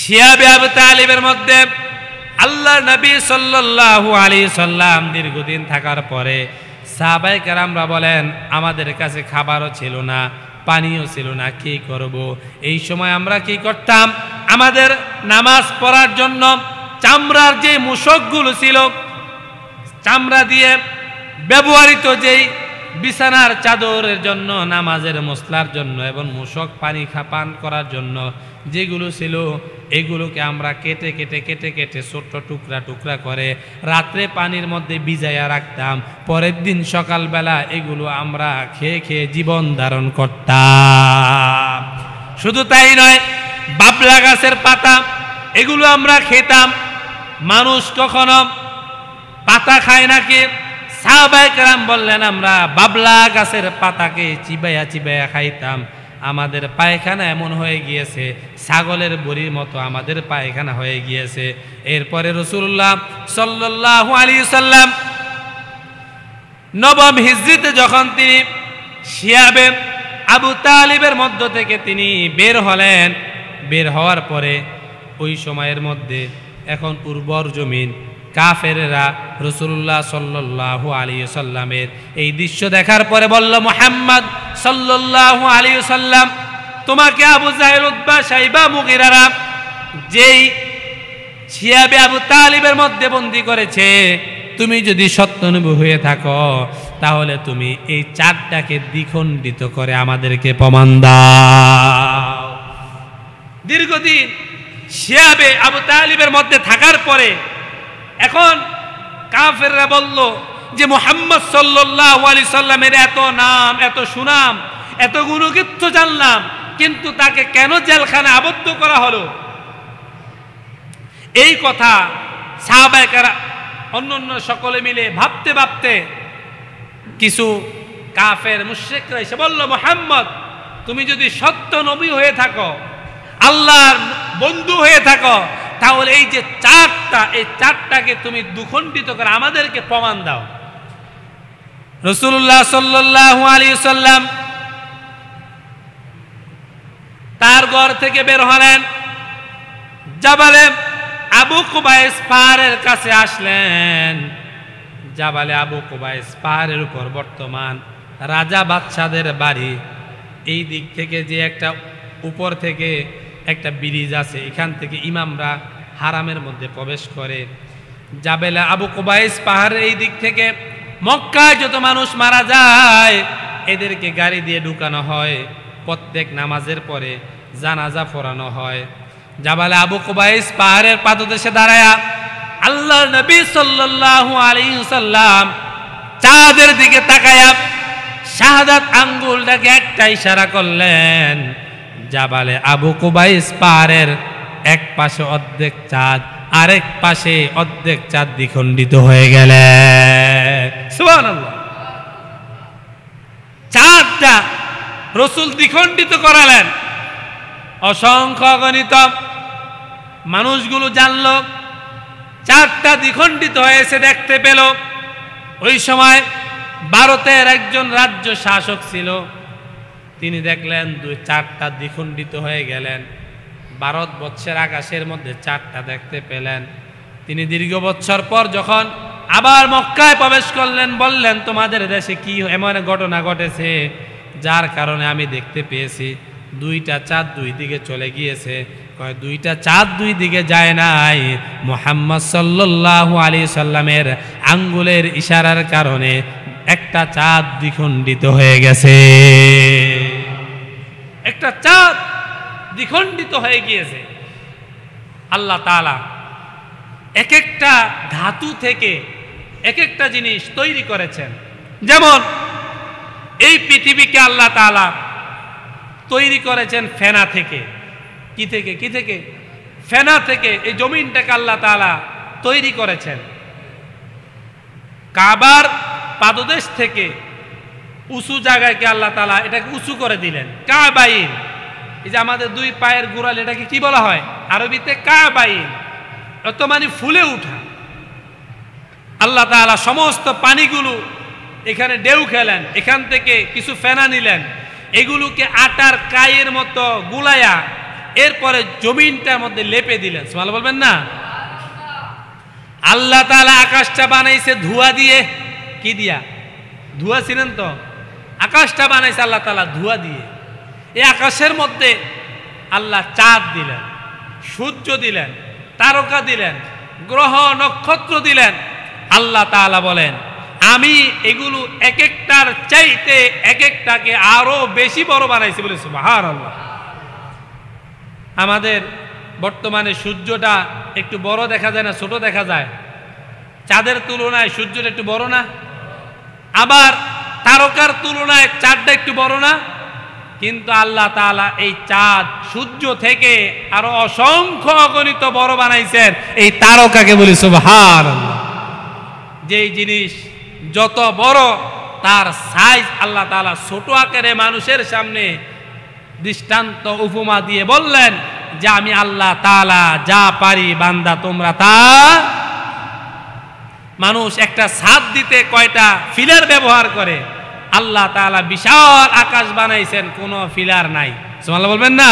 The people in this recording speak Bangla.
শিয়াবে আবু তালিবের মধ্যে আল্লাহর নবী সাল্লাল্লাহু আলাইহি সাল্লাম দীর্ঘদিন থাকার পরে সাহাবায়ে কেরামরা বলেন, আমাদের কাছে খাবারও ছিল না, পানিও ছিল না, কি করব? এই সময় আমরা কি করতাম? আমাদের নামাজ পড়ার জন্য চামড়ার যে মুশকগুলো ছিল, চামড়া দিয়ে ব্যবহৃত যেই বিছানার চাদরের জন্য, নামাজের মশলার জন্য এবং মুশক পানি পান করার জন্য যেগুলো ছিল, এগুলোকে আমরা কেটে কেটে কেটে কেটে ছোট্ট টুকরা টুকরা করে রাত্রে পানির মধ্যে ভিজাইয়া রাখতাম। পরের দিন সকালবেলা এগুলো আমরা খেয়ে খেয়ে জীবন ধারণ করতাম। শুধু তাই নয়, বাবলা গাছের পাতা এগুলো আমরা খেতাম। মানুষ কখনো পাতা খায় নাকি? সাহাবায়ে কেরাম বললেন, আমরা বাবলা গাছের পাতাকে চিবাইয়া চিবাইয়া খাইতাম। আমাদের পায়খানা এমন হয়ে গিয়েছে, ছাগলের বড়ির মতো আমাদের পায়খানা হয়ে গিয়েছে। এরপরে রাসূলুল্লাহ সাল্লাল্লাহু আলাইহি সাল্লাম নবম হিজরিতে যখন তিনি শিয়াবে আবু তালিবের মধ্য থেকে তিনি বের হলেন, বের হওয়ার পরে ওই সময়ের মধ্যে এখন উর্বর জমিন, কাফেরেরা রাসূলুল্লাহ সাল্লাল্লাহু আলাইহি সাল্লামের এই দৃশ্য দেখার পরে বলল, মুহাম্মদ সাল্লাল্লাহু আলাইহি সাল্লাম, তোমাকে আবু জাহেল, উতবা, শাইবা, মুগীরারা যেই শিয়াবে আবু তালিবের মধ্যে বন্দী করেছে, তুমি যদি সত্যনবী হয়ে থাকো তাহলে তুমি এই চারটাকে দ্বিখণ্ডিত করে আমাদেরকে প্রমাণ দাও। দীর্ঘদিন শিয়াবে আবু তালিবের মধ্যে থাকার পরে এখন কাফেররা বলল যে মুহাম্মদ সাল্লাল্লাহু আলাইহি সাল্লামের এত নাম, এত সুনাম, এত গুণকীর্তি জানলাম, কিন্তু তাকে কেন জেলখানায় আবদ্ধ করা হলো? এই কথা সাহাবায়ে কেরাম অন্যান্য সকলে মিলে ভাবতে ভাবতে কিছু কাফের মুশরিকরা এসে বলল, মুহাম্মদ তুমি যদি সত্য নবী হয়ে থাকো, আল্লাহর বন্ধু হয়ে থাকো, তাহলে এই যে চারটা, এই চারটাকে তুমি দ্বিখণ্ডিত করে আমাদেরকে প্রমাণ দাও। রাসূলুল্লাহ সাল্লাল্লাহু আলাইহি সাল্লাম তার ঘর থেকে বের হলেন, জাবালে আবু কুবাইস পাহাড়ের কাছে আসলেন। জাবালে আবু কুবাইস পাহাড়ের উপর বর্তমান রাজা বাদশাদের বাড়ি। এই দিক থেকে যে একটা উপর থেকে একটা ব্রিজ আছে, এখান থেকে ইমামরা হারামের মধ্যে প্রবেশ করে। জাবেলা আবু কুবাইস পাহাড়ের এই দিক থেকে মক্কায় যত মানুষ মারা যায় এদেরকে গাড়ি দিয়ে ঢুকানো হয়, প্রত্যেক নামাজের পরে জানাজা পড়ানো হয়। জাবালে আবু কুবাইস পাহাড়ের পাদদেশে দাঁড়ায়া আল্লাহর নবী সাল্লাল্লাহু আলাইহি সাল্লাম চাঁদের দিকে তাকায়া শাহাদাত আঙ্গুলটাকে একটা ইশারা করলেন। জাবালে আবু কুবাইস পাহাড়ের এক পাশে অর্ধেক চাঁদ, আরেক পাশে অর্ধেক চাঁদ দ্বিখণ্ডিত হয়ে গেলেন। সুবহানাল্লাহ। চাঁদটা রাসূল দ্বিখণ্ডিত করালেন। অসংখ্য অগণিত মানুষগুলো জানল চাঁদটা দ্বিখণ্ডিত হয়েছে, দেখতে পেল। ওই সময় ভারতের একজন রাজ্য শাসক ছিল, তিনি দেখলেন চাঁদটা দ্বিখণ্ডিত হয়ে গেলেন। ভারতবর্ষের আকাশের মধ্যে চাঁদটা দেখতে পেলেন। তিনি দীর্ঘ বছর পর যখন আবার মক্কায় প্রবেশ করলেন, বললেন, তোমাদের দেশে কি এমন ঘটনা ঘটেছে যার কারণে আমি দেখতে পেয়েছি দুইটা চাঁদ দুই দিকে চলে গিয়েছে? কয়, দুইটা চাঁদ দুই দিকে যায় নাই, মুহাম্মদ সাল্লাল্লাহু আলাইহি সাল্লামের আঙ্গুলের ইশারার কারণে একটা চাঁদ দ্বিখণ্ডিত হয়ে গেছে। একটা চাঁদ দ্বিখণ্ডিত হয়ে গিয়েছে। আল্লাহ তাআলা এক একটা ধাতু থেকে এক একটা জিনিস তৈরি করেছেন। যেমন এই পৃথিবীকে আল্লাহ তাআলা তৈরি করেছেন ফেনা থেকে। কি থেকে? কি থেকে? ফেনা থেকে এই জমিনটাকে আল্লাহ তাআলা তৈরি করেছেন। কাবার পাদদেশ থেকে উঁচু জায়গাকে আল্লাহ তাআলা এটাকে উঁচু করে দিলেন, কাবাইন। এই যে আমাদের দুই পায়ের গোড়াল, এটাকে কি বলা হয় আরবিতে? কাবাইন। অত মানে ফুলে উঠা। আল্লাহ তাআলা সমস্ত পানিগুলো এখানে ঢেউ খেলেন, এখান থেকে কিছু ফেনা নিলেন, এগুলোকে আটার কায়ের মতো গুলায়া এরপরে জমিনটার মধ্যে লেপে দিলেন, সুবহানাল্লাহ বলবেন না? আল্লাহ তাআলা আকাশটা বানাইছে ধোঁয়া দিয়ে। কি দিয়া? ধোঁয়া ছিলেন তো? আকাশটা বানাইছে আল্লাহ তাআলা ধোঁয়া দিয়ে। এই আকাশের মধ্যে আল্লাহ চাঁদ দিলেন, সূর্য দিলেন, তারকা দিলেন, গ্রহ নক্ষত্র দিলেন। আল্লাহ তাআলা বলেন আমি এগুলো এক একটার চাইতে এক একটাকে আরো বেশি বড় বানাইছি বলে সুবহানাল্লাহ। আমাদের বর্তমানে সূর্যটা একটু বড় দেখা যায় না ছোট দেখা যায়? চাঁদের তুলনায় সূর্যটা একটু বড় না? আবার তারকার তুলনায় চাঁদটা একটু বড় না? কিন্তু আল্লাহ তাআলা এই চাঁদ সূর্য থেকে আরো অসংখ্য অগণিত বড় বানাইছেন এই তারকাকে বলি সুবহানাল্লাহ। যেই জিনিস যত বড় তার সাইজ আল্লাহ তাআলা ছোট আকারে মানুষের সামনে দৃষ্টান্ত উপমা দিয়ে বললেন যে আমি আল্লাহ তাআলা যা পারি বান্দা তোমরা তা। মানুষ একটা ছাদ দিতে কয়টা ফিলার ব্যবহার করে, আল্লাহ তাআলা বিশাল আকাশ বানাইছেন, কোনো ফিলার নাই। সুবহানাল্লাহ বলবেন না?